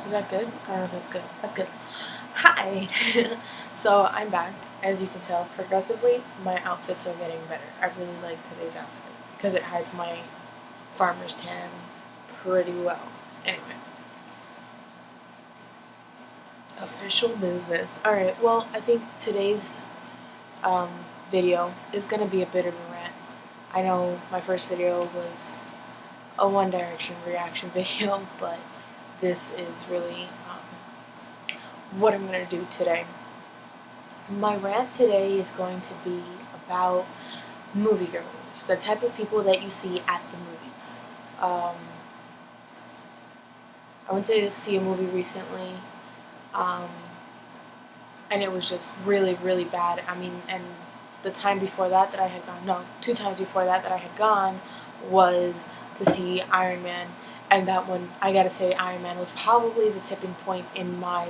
Is that good? I don't know if that's good. That's good. Hi! So I'm back. As you can tell, progressively, my outfits are getting better. I really like today's outfit because it hides my farmer's tan pretty well. Anyway, official movements. Alright, well, I think today's um, video is going to be a bit of a rant. I know my first video was a One Direction reaction video, but this is really what I'm going to do today. My rant today is going to be about moviegoers, the type of people that you see at the movies. I went to see a movie recently, um, and it was just really, really bad. I mean, and the time before that I had gone, no, 2 times before that I had gone was to see Iron Man, and that one, I gotta say, Iron Man was probably the tipping point in my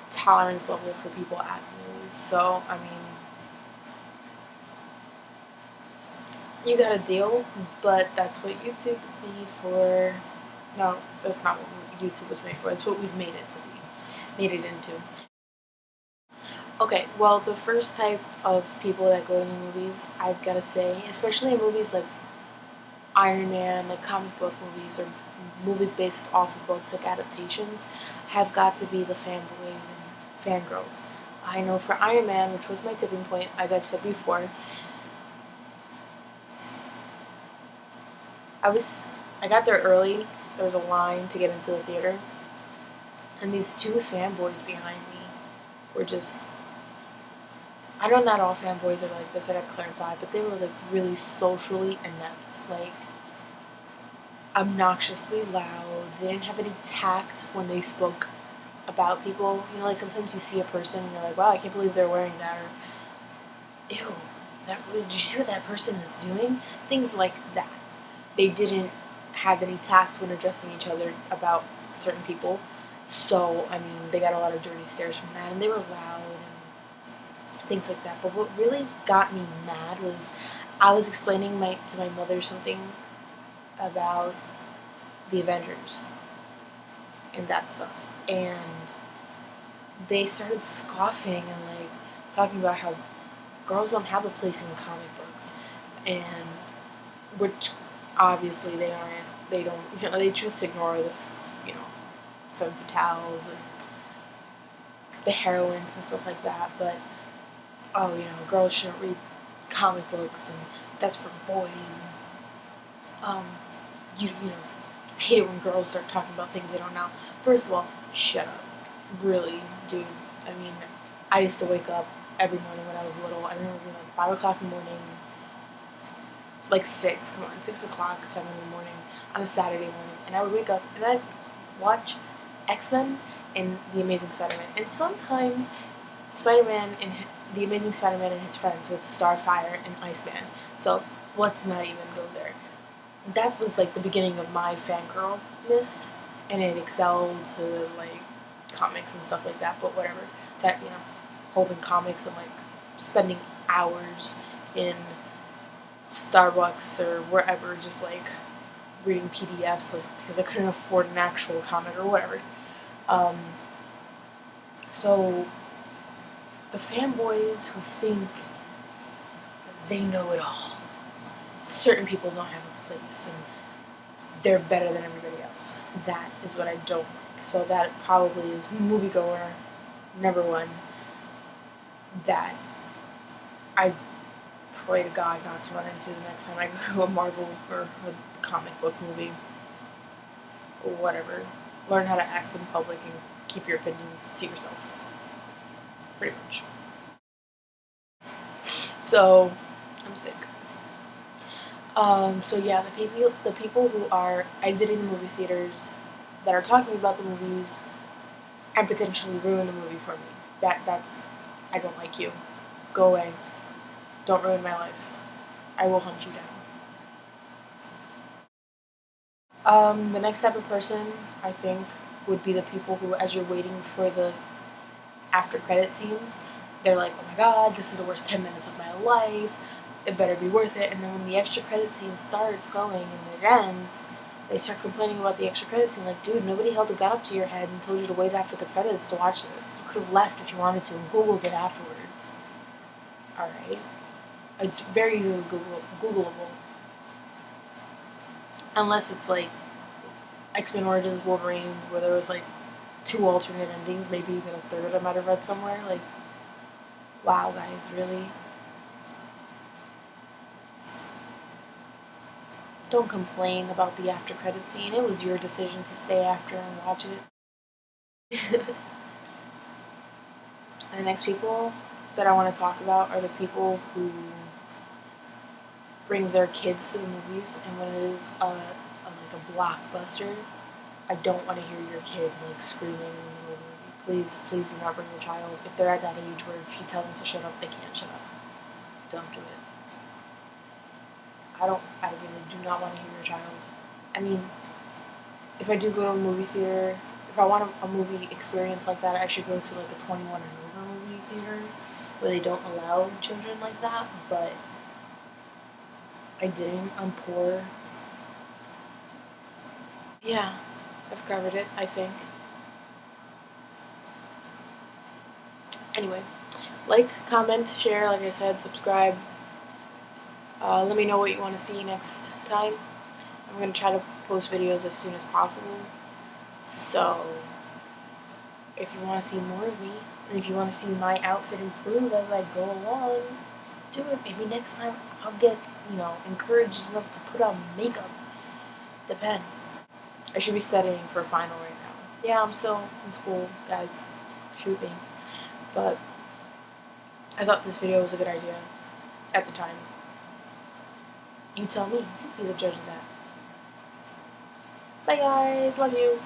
tolerance level for people at movies. So, I mean, you gotta deal, but that's what YouTube is made for. No, that's not what YouTube was made for. It's what we've made it to be, made it into. Okay, well, the first type of people that go to the movies, I've gotta say, especially in movies like Iron Man, like comic book movies, or movies based off of books, like adaptations, have got to be the fanboys and fangirls. I know for Iron Man, which was my tipping point, as I've said before, I got there early. There was a line to get into the theater, and these two fanboys behind me were just. I know not all fanboys are like this. I gotta clarify, but they were like really socially inept, like obnoxiously loud. They didn't have any tact when they spoke about people. You know, like sometimes you see a person and you're like, wow, I can't believe they're wearing that, or ew, did you see what that person is doing? Things like that. They didn't have any tact when addressing each other about certain people. So, I mean, they got a lot of dirty stares from that, and they were loud and things like that. But what really got me mad was I was explaining to my mother something about the Avengers and that stuff, and they started scoffing and like talking about how girls don't have a place in comic books, and which obviously they aren't. They don't. You know, they choose to ignore the, you know, femme fatales and the heroines and stuff like that. But oh, you know, girls shouldn't read comic books, and that's for boys. Um, you know, I hate it when girls start talking about things they don't know. First of all, shut up. Really, dude. I mean, I used to wake up every morning when I was little. I remember being like 5 o'clock in the morning, like 6, come on, 6 o'clock, 7 in the morning on a Saturday morning, and I would wake up and I'd watch X-Men and The Amazing Spider-Man, and sometimes Spider-Man and The Amazing Spider-Man and his friends with Starfire and Iceman. So let's not even go there. That was like the beginning of my fangirlness, and it excelled to like comics and stuff like that. But whatever, that, you know, holding comics and like spending hours in Starbucks or wherever, just like reading PDFs of, because I couldn't afford an actual comic or whatever. Um, so the fanboys who think they know it all, certain people don't have a place and they're better than everybody else. That is what I don't like. So that probably is moviegoer number one that I pray to God not to run into the next time I go to a Marvel or a comic book movie or whatever. Learn how to act in public and keep your opinions to yourself. Pretty much. So, I'm sick. So yeah, the people who are exiting the movie theaters, that are talking about the movies, and potentially ruin the movie for me. That's, I don't like you. Go away. Don't ruin my life. I will hunt you down. The next type of person, I think, would be the people who, as you're waiting for the after credit scenes, they're like, oh my god, this is the worst 10 minutes of my life, it better be worth it. And then when the extra credit scene starts going and it ends, They start complaining about the extra credits, and like, dude, nobody held a gun up to your head and told you to wait after the credits to watch this. You could have left if you wanted to and Googled it afterwards. Alright? It's very easily Googleable. Unless it's like X-Men Origins Wolverine, where there was like 2 alternate endings, maybe even a third I might have read somewhere. Like, wow, guys, really? Don't complain about the after credit scene. It was your decision to stay after and watch it. And the next people that I want to talk about are the people who bring their kids to the movies, and when it is like a blockbuster, I don't want to hear your kid like screaming in the middle of the movie. Please do not bring your child. If they're at that age where if you tell them to shut up, they can't shut up. Don't do it. I really do not want to hear your child. I mean, if I do go to a movie theater, if I want a movie experience like that, I should go to like a 21 and over movie theater where they don't allow children like that, but I didn't. I'm poor. Yeah, I've covered it, I think. Anyway, like, comment, share, like I said, subscribe. Let me know what you want to see next time. I'm going to try to post videos as soon as possible. So, if you want to see more of me, and if you want to see my outfit improve as I go along, do it. Maybe next time I'll get, encouraged enough to put on makeup. Depends. I should be studying for a final right now. Yeah, I'm still in school, guys. Shoot me. But I thought this video was a good idea at the time. You tell me. Be the judge of that. Bye guys. Love you.